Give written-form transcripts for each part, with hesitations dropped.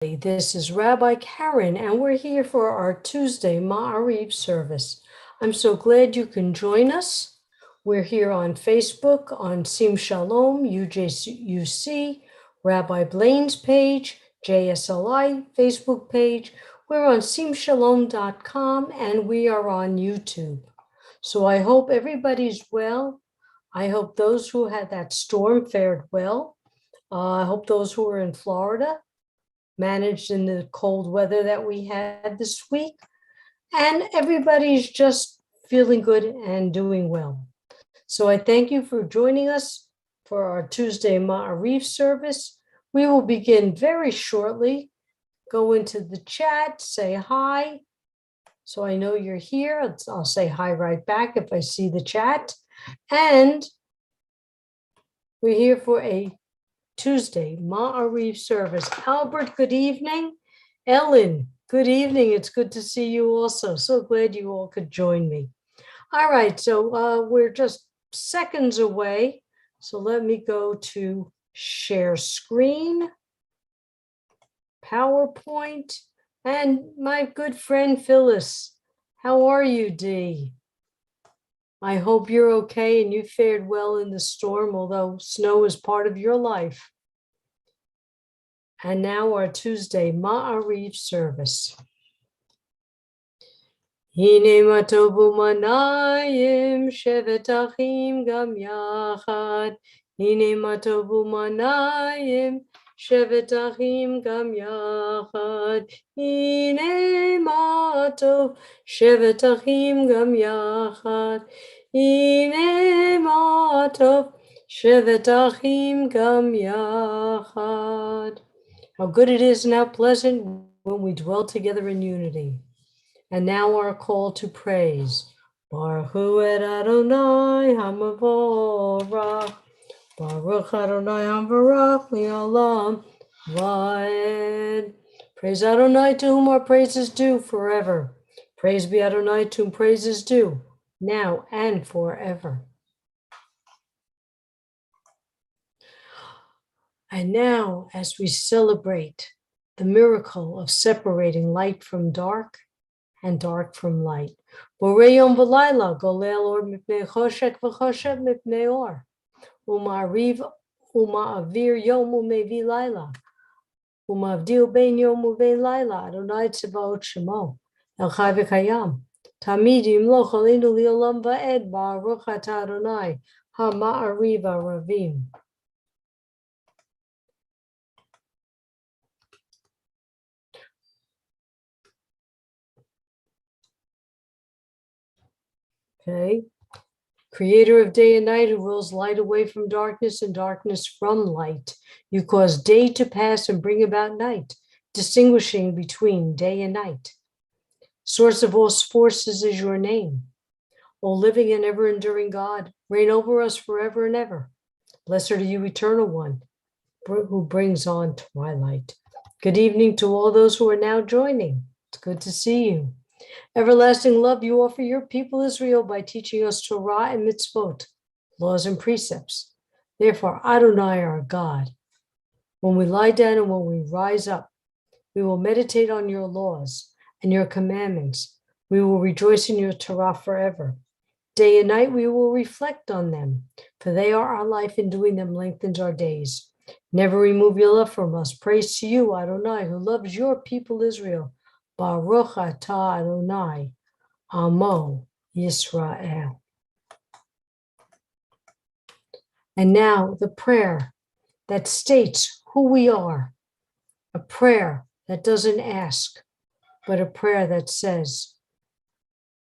This is Rabbi Karen, and we're here for our Tuesday Ma'ariv service. I'm so glad you can join us. We're here on Facebook, on Sim Shalom, UJUC, Rabbi Blane's page, JSLI Facebook page. We're on simshalom.com, and we are on YouTube. So I hope everybody's well. I hope those who had that storm fared well. I hope those who are in Florida managed in the cold weather that we had this week. And everybody's just feeling good and doing well. So I thank you for joining us for our Tuesday Ma'ariv service. We will begin very shortly. Go into the chat, say hi. So I know you're here. I'll say hi right back if I see the chat. And we're here for a Tuesday Ma'ariv service. Albert, good evening. Ellen, good evening. It's good to see you also. So glad you all could join me. All right, so we're just seconds away. So let me go to share screen, PowerPoint, and my good friend Phyllis. How are you, Dee? I hope you're okay and you fared well in the storm, although snow is part of your life. And now our Tuesday Ma'ariv service. Hine matovu manayim shevet achim gam yachad. Hine matovu manayim shevet achim gam yachad. Hine matov shevet achim gam yachad. Hine matov shevet achim gam yachad. How good it is and how pleasant when we dwell together in unity. And now our call to praise. Baruch hu et Adonai hamavorach. Baruch Adonai hamavorach li'olam va'ed. Praise Adonai, to whom our praise is due forever. Praise be Adonai, to whom praise is due now and forever. And now, as we celebrate the miracle of separating light from dark and dark from light, Borei yom v'layla golel or mipnei choshek v'choshek mipnei or, uma'ariv uma'avir yom u'mevi layla, uma'avdil bein yom u'bein layla, Adonai tzavaot shemo, el chai v'kayam, tamid yimloch aleinu li'olam va'ed, baruch atah Adonai, ha'ma'ariv ha'ravim. Okay, creator of day and night, who wills light away from darkness and darkness from light. You cause day to pass and bring about night, distinguishing between day and night. Source of all forces is your name. O living and ever enduring God, reign over us forever and ever. Blessed are you, eternal one, who brings on twilight. Good evening to all those who are now joining. It's good to see you. Everlasting love you offer your people Israel by teaching us Torah and mitzvot, laws and precepts. Therefore, Adonai our God, when we lie down and when we rise up, we will meditate on your laws and your commandments. We will rejoice in your Torah forever. Day and night we will reflect on them, for they are our life, and doing them lengthens our days. Never remove your love from us. Praise to you, Adonai, who loves your people Israel. Baruch atah Adonai, Amo Yisrael. And now the prayer that states who we are, a prayer that doesn't ask, but a prayer that says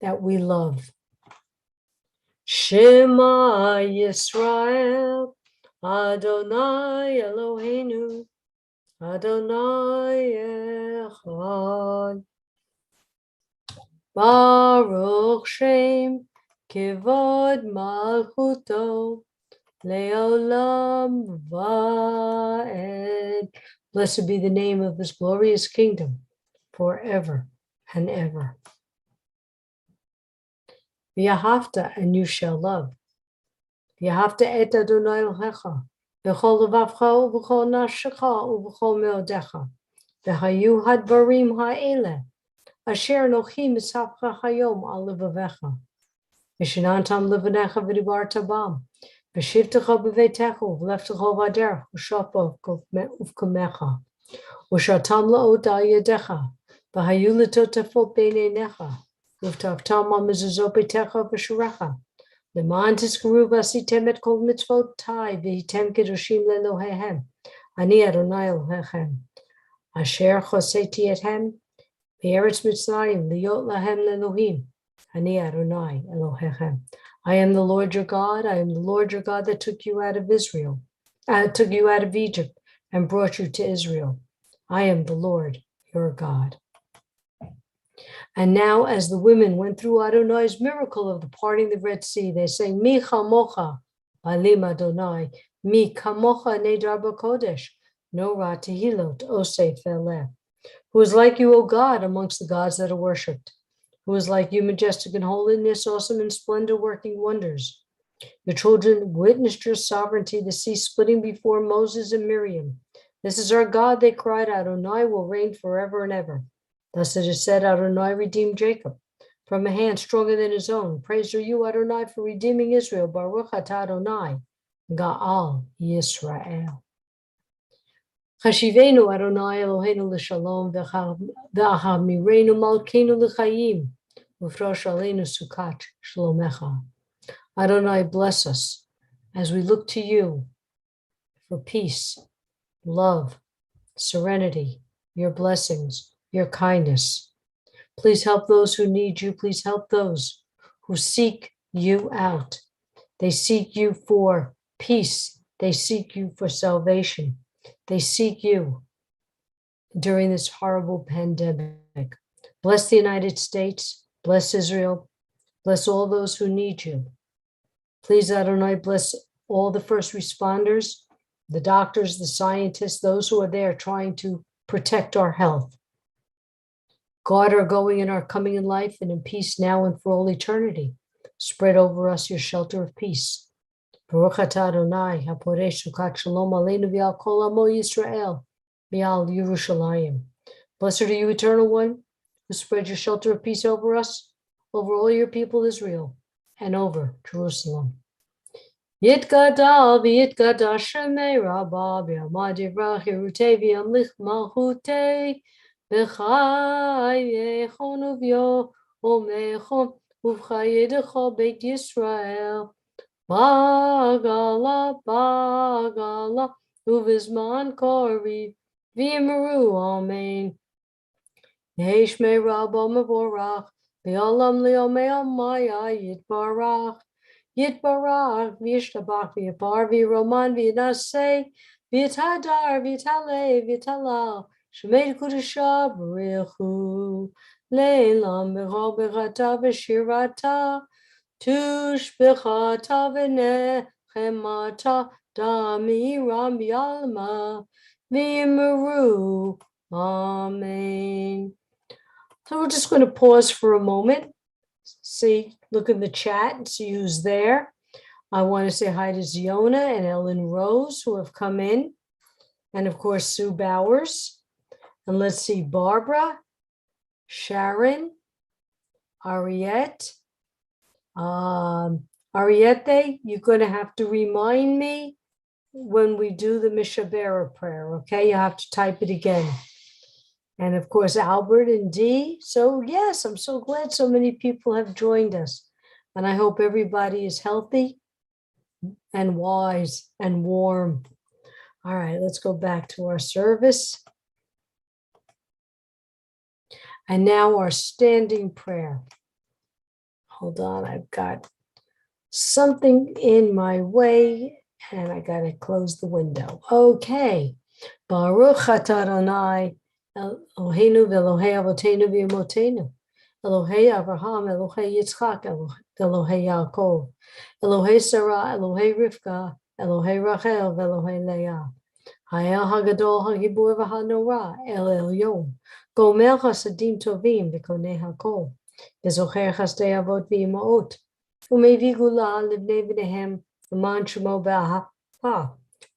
that we love. Shema Yisrael, Adonai Eloheinu, Adonai Echad. Baruch Shem Kivod Malchuto Leolam Va'ed. Blessed be the name of this glorious kingdom forever and ever. V'yahavta, and you shall love. V'yahavta et Adonai Elohecha. V'chol levavcha u'v'chol nafshecha u'v'chol meodecha v'hayu hadvarim ha'ele, asher nochi misapcha hayom al levavecha, v'shinantam levanecha v'dibarta bam, v'shivtecha b'veitecha v'leftecha v'aderech v'shapo uvkamecha, v'shatam la'ot al yadecha, v'hayu letotafot b'neinecha, v'tavtam al mezuzot beitecha v'shurecha, Leman tizkaru v'asitem et kol mitzvotai v'hitem kedoshim le'Elohehem. Ani Adonai Elohechem. Asher choseti ethem v'eretz Mitzrayim liot lahem le'Elohim. Ani Adonai Elohechem. I am the Lord your God. I am the Lord your God that took you out of Israel, took you out of Egypt and brought you to Israel. I am the Lord your God. And now, as the women went through Adonai's miracle of the parting the Red Sea, they say, Mi chamocha, Balim Adonai, Mi kamocha nedar b'kodesh, no ra tehilot oseh feleh. Who is like you, O God, amongst the gods that are worshipped? Who is like you, majestic in holiness, awesome in splendor, working wonders? Your children witnessed your sovereignty, the sea splitting before Moses and Miriam. This is our God, they cried, Adonai will reign forever and ever. Thus it is said, Adonai redeemed Jacob from a hand stronger than his own. Praise are you, Adonai, for redeeming Israel. Baruch atah Adonai, Ga'al Yisrael. Chashivenu Adonai Eloheinu l'shalom v'ahamirenu malkeinu l'chayim ufrosh aleinu sukat shalomecha. Adonai, bless us as we look to you for peace, love, serenity, your blessings, your kindness. Please help those who need you. Please help those who seek you out. They seek you for peace. They seek you for salvation. They seek you during this horrible pandemic. Bless the United States. Bless Israel. Bless all those who need you. Please, Adonai, bless all the first responders, the doctors, the scientists, those who are there trying to protect our health. Guard our going and our coming in life and in peace now and for all eternity. Spread over us your shelter of peace. Baruch atah Adonai, haporeh sukat shalom aleinu v'al kol amo Yisrael v'al Yerushalayim. Blessed are you, Eternal One, who spread your shelter of peace over us, over all your people Israel, and over Jerusalem. Yitgadal v'yitgadash shemei Rabba v'yamad yivrach yerutei v'yamlich malchutei v'chai yechon uvyo omechon uvchayedecho beit Yisrael bagala bagala uvizman kori v'yimeru amen. Yeshmei Rabba mevorach v'yalam liomei amaya yitbarach Yitbarach, Vishtabach, V'yapar, V'roman, V'yinaseh, V'yitadar, V'yitaleh, V'yitalal, Shemed Kudusha, B'richu, Leilam, B'chol B'chata, V'shirata, Tush B'chata, V'nechemata, Damiram, V'yalma, V'yimeru, Amen. So we're just going to pause for a moment. See, look in the chat and see who's there. I want to say hi to Ziona and Ellen Rose who have come in. And of course, Sue Bowers. And let's see, Barbara, Sharon, Ariette. Ariette, you're going to have to remind me when we do the Mishabera prayer, okay? You have to type it again. And of course, Albert and Dee. So yes, I'm so glad so many people have joined us. And I hope everybody is healthy and wise and warm. All right, let's go back to our service. And now our standing prayer. Hold on, I've got something in my way and I got to close the window. Okay. Baruch atah Adonai Eloheinu v'Elohei Avotenu v'Imotenu, Elohei Avraham, Elohei Yitzchak, Elohei Yaakov, Elohei Sarah, Elohei Rivka, Elohei Rachel, v'Elohei Leah, Ha'el HaGadol HaGibur v'Hanorah, El Elyon, Gomer Chasadim Tovim v'Konei HaKol, v'Zocher Chasdei Avot v'Imaot, U'Mevi Gula Livnei V'nehem, L'man Shemo B'Ahava,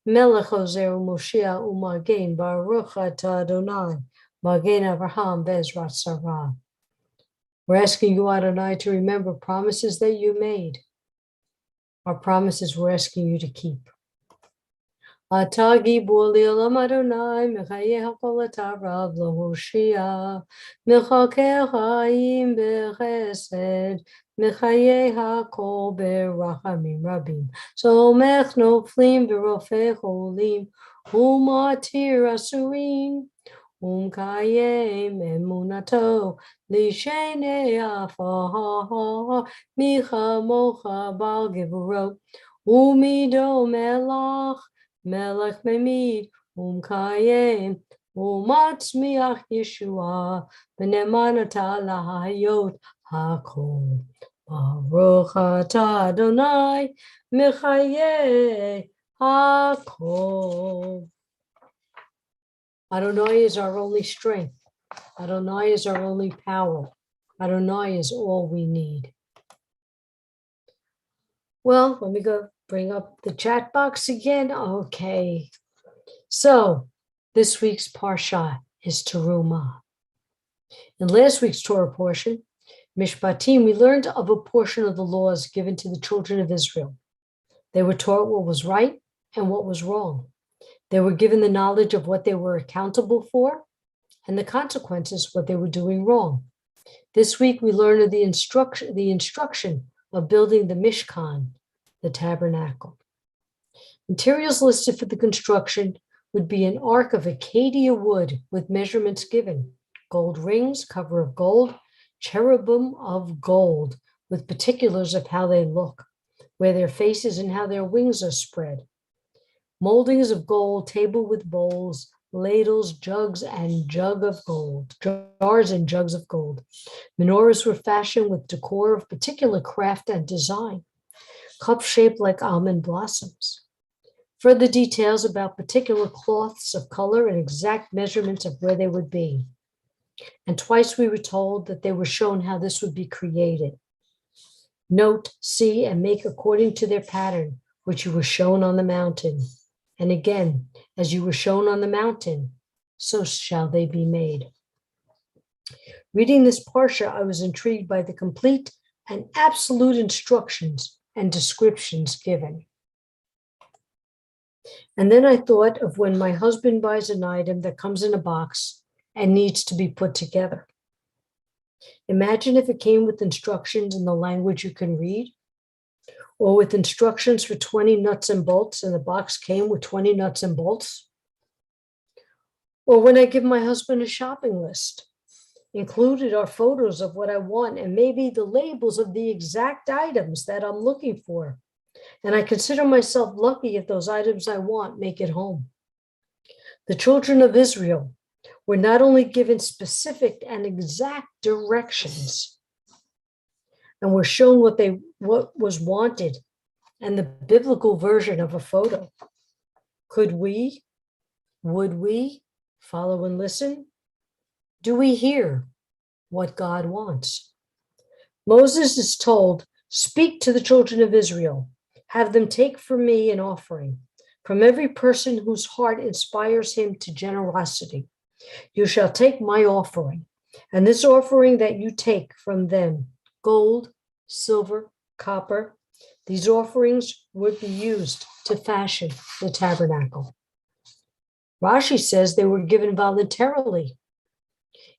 Melech Ozer U'Moshia U'Magen, Baruch atah Adonai, Magen Avraham Bezrat Sarah. We're asking you, Adonai, to remember promises that you made. Our promises we're asking you to keep. Atagi boli olam Adonai, mechaye hakol atarav lahoshia, mechake chaim bechesed, mechaye hakol berachamim rabim. Somech noflim berofei cholim, umatir asurim, umkayem emunato, lishenei afaha, micha mocha bal gevurot, umido melach, Melech Memid, Kayem, Matzmiach Yeshua, Benemanata Lahayot Hakol. Baruch atah Adonai, Mechaye Hakol. Adonai is our only strength. Adonai is our only power. Adonai is all we need. Well, let me go bring up the chat box again. Okay. So this week's Parsha is Terumah. In last week's Torah portion, Mishpatim, we learned of a portion of the laws given to the children of Israel. They were taught what was right and what was wrong. They were given the knowledge of what they were accountable for and the consequences, what they were doing wrong. This week, we learned of the instruction of building the Mishkan, the tabernacle. Materials listed for the construction would be an ark of acacia wood with measurements given, gold rings, cover of gold, cherubim of gold with particulars of how they look, where their faces and how their wings are spread. Moldings of gold, table with bowls, ladles, jugs, and jars and jugs of gold. Menorahs were fashioned with decor of particular craft and design, cups shaped like almond blossoms. Further details about particular cloths of color and exact measurements of where they would be. And twice we were told that they were shown how this would be created. Note, see, and make according to their pattern, which you were shown on the mountain. And again, as you were shown on the mountain, so shall they be made. Reading this parsha, I was intrigued by the complete and absolute instructions and descriptions given. And then I thought of when my husband buys an item that comes in a box and needs to be put together. Imagine if it came with instructions in the language you can read, or with instructions for 20 nuts and bolts, and the box came with 20 nuts and bolts. Or when I give my husband a shopping list, included are photos of what I want and maybe the labels of the exact items that I'm looking for. And I consider myself lucky if those items I want make it home. The children of Israel were not only given specific and exact directions, and were shown what was wanted and the biblical version of a photo. Would we follow and listen? Do we hear what God wants? Moses is told, speak to the children of Israel, have them take for me an offering from every person whose heart inspires him to generosity. You shall take my offering, and this offering that you take from them, gold, silver, copper, these offerings would be used to fashion the tabernacle. Rashi says they were given voluntarily.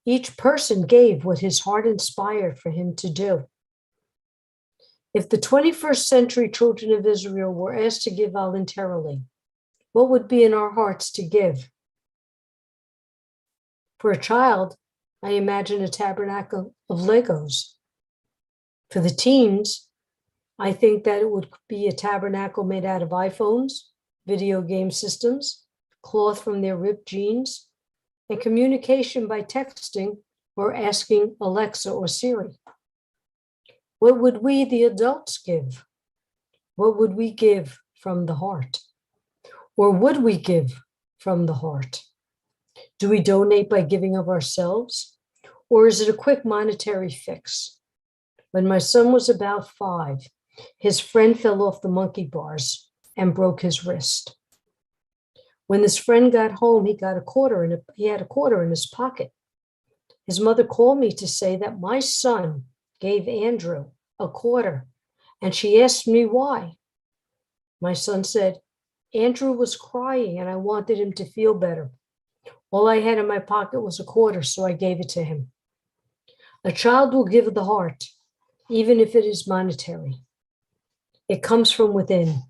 Each person gave what his heart inspired for him to do. If the 21st century children of Israel were asked to give voluntarily, what would be in our hearts to give? For a child, I imagine a tabernacle of Legos. For the teens, I think that it would be a tabernacle made out of iPhones, video game systems, cloth from their ripped jeans, and communication by texting or asking Alexa or Siri. What would we, the adults, give? What would we give from the heart? Or would we give from the heart? Do we donate by giving of ourselves? Or is it a quick monetary fix? When my son was about 5, his friend fell off the monkey bars and broke his wrist. When this friend got home, he had a quarter in his pocket. His mother called me to say that my son gave Andrew a quarter, and she asked me why. My son said, Andrew was crying and I wanted him to feel better. All I had in my pocket was a quarter, so I gave it to him. A child will give the heart, even if it is monetary. It comes from within.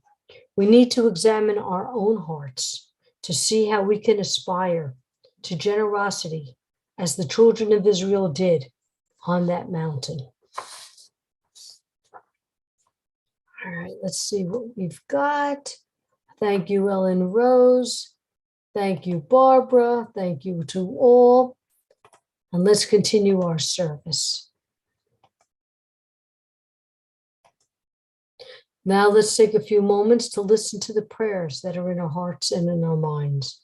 We need to examine our own hearts to see how we can aspire to generosity as the children of Israel did on that mountain. All right, let's see what we've got. Thank you, Ellen Rose. Thank you, Barbara. Thank you to all. And let's continue our service. Now let's take a few moments to listen to the prayers that are in our hearts and in our minds.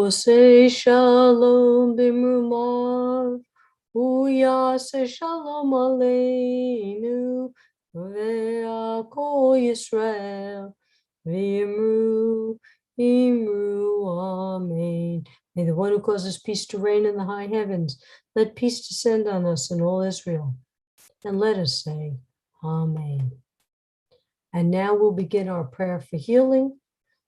Say shalom bimrumav, say shalom aleinu, ve'akol Yisrael, v'imru, amen. May the one who causes peace to reign in the high heavens, let peace descend on us and all Israel. And let us say, amen. And now we'll begin our prayer for healing.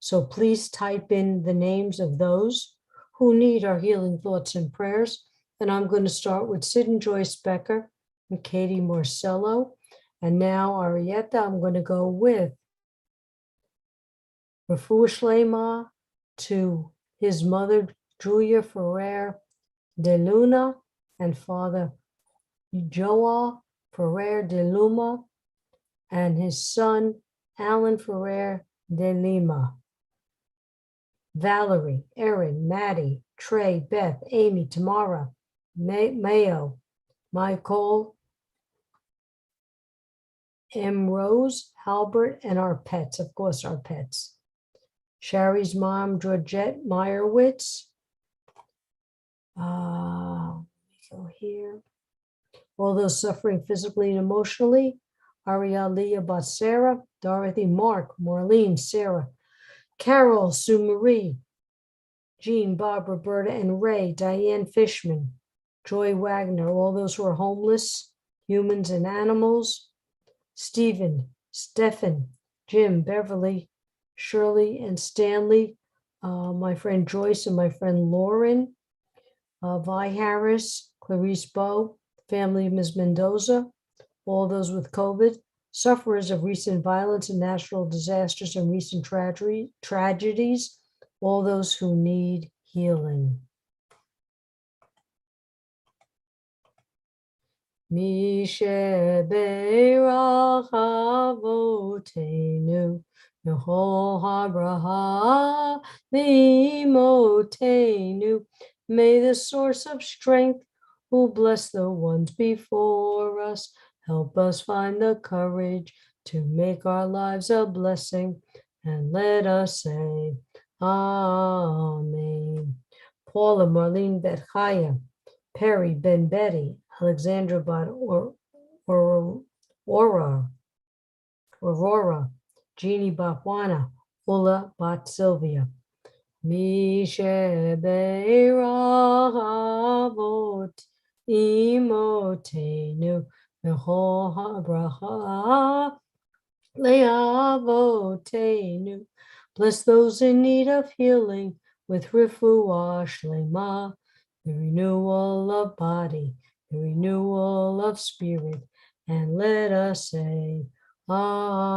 So please type in the names of those who need our healing thoughts and prayers. And I'm going to start with Sid and Joyce Becker and Katie Marcello. And now Arietta, I'm going to go with Refuah Shlema to his mother, Julia Ferrer de Luna, and father, Joa Ferrer de Luma, and his son, Alan Ferrer de Lima. Valerie, Erin, Maddie, Trey, Beth, Amy, Tamara, Mayo, Michael, M. Rose, Halbert, and our pets, of course, our pets. Sherry's mom, Georgette Meyerowitz. Let me go here. All those suffering physically and emotionally. Ariel, Leah, Sarah, Dorothy, Mark, Maureen, Sarah, Carol, Sue Marie, Jean, Bob, Roberta, and Ray, Diane Fishman, Joy Wagner, all those who are homeless, humans and animals, Stephen, Stephan, Jim, Beverly, Shirley, and Stanley, my friend Joyce and my friend Lauren, Vi Harris, Clarice Bowe, family of Ms. Mendoza, all those with COVID, sufferers of recent violence and natural disasters and recent tragedies, all those who need healing. Mishe be'erach avotenu, Yehol habraha v'imotenu. May the source of strength, who bless the ones before us, help us find the courage to make our lives a blessing, and let us say, Amen. Paula, Marlene, Bet Chaya, Perry, Ben Betty, Alexandra Bat Aurora, Jeannie Bat Juana, Ulla Bat Sylvia. Mishe be'erach avot imotenu, v'chol habracha le'avotenu. Bless those in need of healing with refuah shlema, the renewal of body, the renewal of spirit, and let us say, Amen.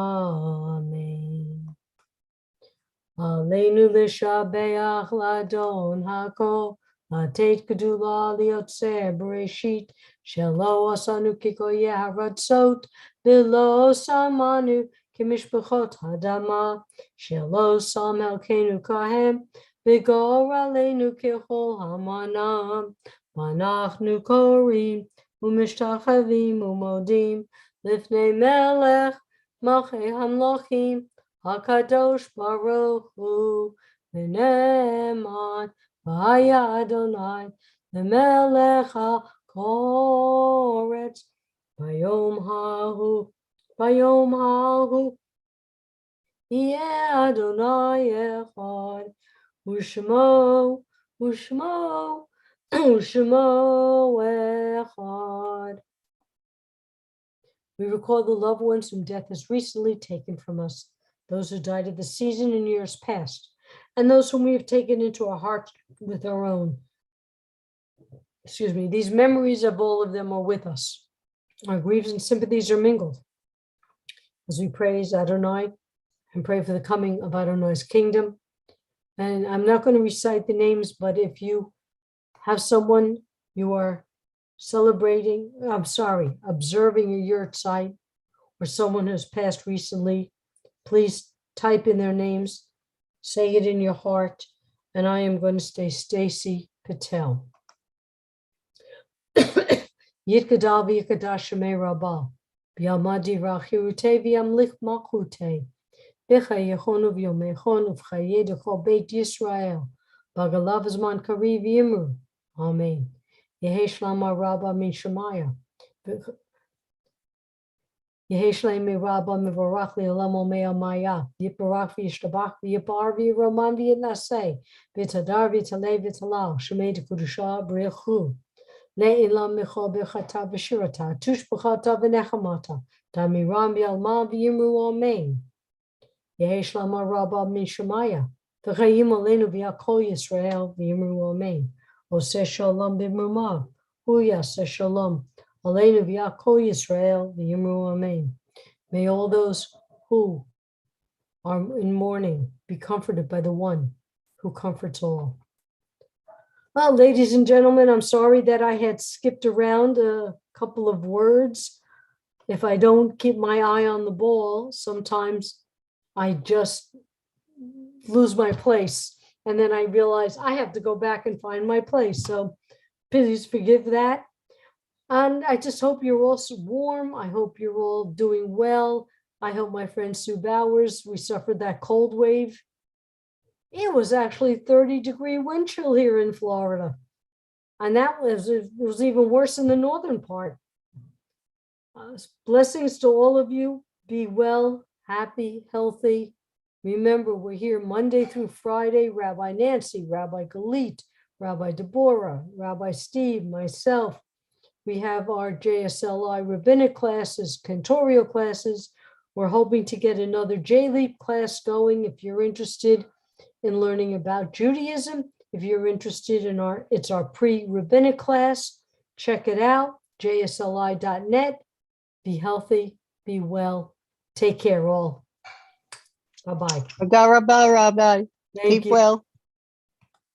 Aleinu l'shabeach ladon hakol, latet gedula liotzer bereshit, shelo asanu kikoyeh haratzot, v'lo samanu kimishpachot hadama, shelo sam helkenu kahem, v'gor aleinu kechol hamanam, v'anachnu korim ומשתחווים ומודים לפני מלך מלכי המלכים, הקדוש ברוך הוא, ונאמן והיה אדוני למלך הארץ. ביום ההוא יהיה אדוני אחד, ושמו אחד. We recall the loved ones whom death has recently taken from us, those who died of the season in years past, and those whom we have taken into our hearts with our own. These memories of all of them are with us. Our griefs and sympathies are mingled as we praise Adonai and pray for the coming of Adonai's kingdom. And I'm not going to recite the names, but if you have someone you are observing a yurtzeit, or someone who's passed recently, please type in their names, say it in your heart, and I am going to say Stacy Patel. Yitkadal v'yikadash shemei Rabbi, b'yamadi rachirute v'yamlich malchute, b'chayechonu v'yomechonu v'chaye d'chol beit Yisrael, b'agalav zman kari v'yimru. Amen. Yehi shlama Rabba min Shemaya. Yehi shlema Rabba mivarach li'olam omei maya. Yiparach v'yishtabach v'yipar v'yiroman v'yitnaseh. V'tadar v'talei v'talal. Shemei d'kudusha b'rechu. Le'ilam michal b'chata v'shirata. Tush b'chata v'nechamata. Damiram v'yalma v'yimru amen. Yehi shlama Rabba min Shemaya. V'chayim aleinu v'yakol Yisrael v'yimru amen. Oseh shalom b'mrumav, hu yaseh shalom, aleinu v'yakol Yisrael v'yimru amen. May all those who are in mourning be comforted by the one who comforts all. Well, ladies and gentlemen, I'm sorry that I had skipped around a couple of words. If I don't keep my eye on the ball, sometimes I just lose my place. And then I realized I have to go back and find my place. So please forgive that. And I just hope you're all warm. I hope you're all doing well. I hope my friend Sue Bowers, we suffered that cold wave. It was actually 30-degree wind chill here in Florida. And it was even worse in the northern part. Blessings to all of you. Be well, happy, healthy. Remember, we're here Monday through Friday. Rabbi Nancy, Rabbi Galit, Rabbi Deborah, Rabbi Steve, myself. We have our JSLI rabbinic classes, cantorial classes. We're hoping to get another J-Leap class going if you're interested in learning about Judaism. If you're interested in it's our pre-rabbinic class, check it out, jsli.net. Be healthy, be well. Take care all. Bye-bye. Rabbi. Thank Keep you. well.